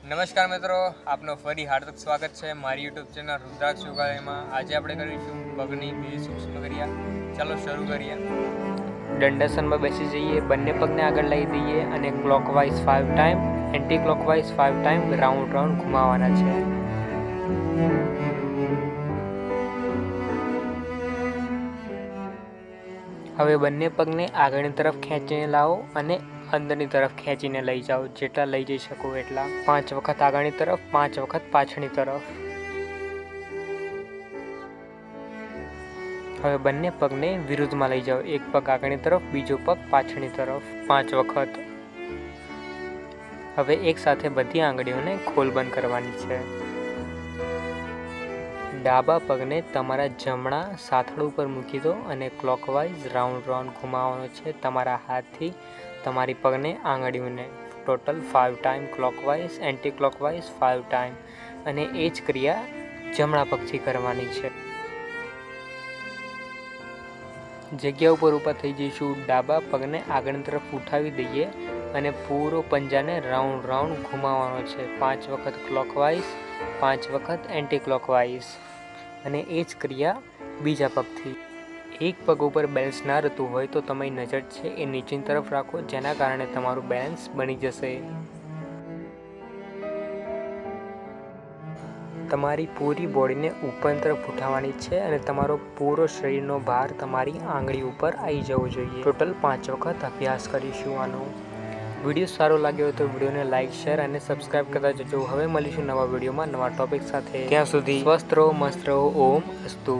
નમસ્કાર મિત્રો, આપનો ફરી હાર્દિક સ્વાગત છે મારી યુટ્યુબ ચેનલ રુદ્રાક્ષ યોગાલયમાં। આજે આપણે કરીશું પગની બે સૂક્ષ્મ ક્રિયા। ચાલો શરૂ કરીએ। દંડાસનમાં બેસી જઈએ, બંને પગને આગળ લઈ દઈએ અને clockwise 5 time, anti clockwise 5 time round ઘુમાવવાના છે। હવે બંને પગને આગળની તરફ ખેંચીને લાવો અને અંદરની તરફ ખેંચીને લઈ જાઓ, જેટલા લઈ જઈ શકો એટલા। 5 વખત આગળની તરફ, 5 વખત પાછળની તરફ। હવે બંને પગને વિરુદ્ધમાં લઈ જાઓ, એક પગ આગળની તરફ, બીજો પગ પાછળની તરફ 5 વખત। હવે એક સાથે બધી આંગળીઓને ખોલ બંધ કરવાની છે। ડાબા પગને તમારા જમણા સાથળ ઉપર મૂકી દો અને ક્લોકવાઇઝ રાઉન્ડ ઘુમાવવાનો છે તમારા હાથથી તમારી પગને આંગળીઓને। Total 5 time clockwise, anti clockwise 5 time, અને એ જ ક્રિયા જમણા પગથી કરવાની છે। જગ્યા ઉપર ઊભા થઈ જઈશું, ડાબા પગને આગળની તરફ ઉઠાવી દઈએ અને પૂરો પંજાને રાઉન્ડ ઘુમાવવાનો છે। 5 વખત ક્લોકવાઇઝ, 5 વખત એન્ટી ક્લોકવાઇઝ, અને એ જ ક્રિયા બીજા પગથી। એક પગ ઉપર બેલેન્સ ના રહેતું હોય તો તમારી નજર છે એ નીચેની તરફ રાખો, જેના કારણે તમારું બેલેન્સ બની જશે। તમારી પૂરી બોડીને ઉપરની તરફ ઉઠાવવાની છે અને તમારો પૂરો શરીરનો ભાર તમારી આંગળી ઉપર આવી જવો જોઈએ। ટોટલ 5 વખત અભ્યાસ કરીશું આનો। વિડીયો સારો લાગ્યો હોય તો વિડીયોને લાઇક, શેર અને સબસ્ક્રાઇબ કરતા જજો। હવે મળીશું નવા વિડીયોમાં નવા ટોપિક સાથે। ત્યાં સુધી સ્વસ્થ રહો, મસ્ત રહો। ઓમ અસ્તુ।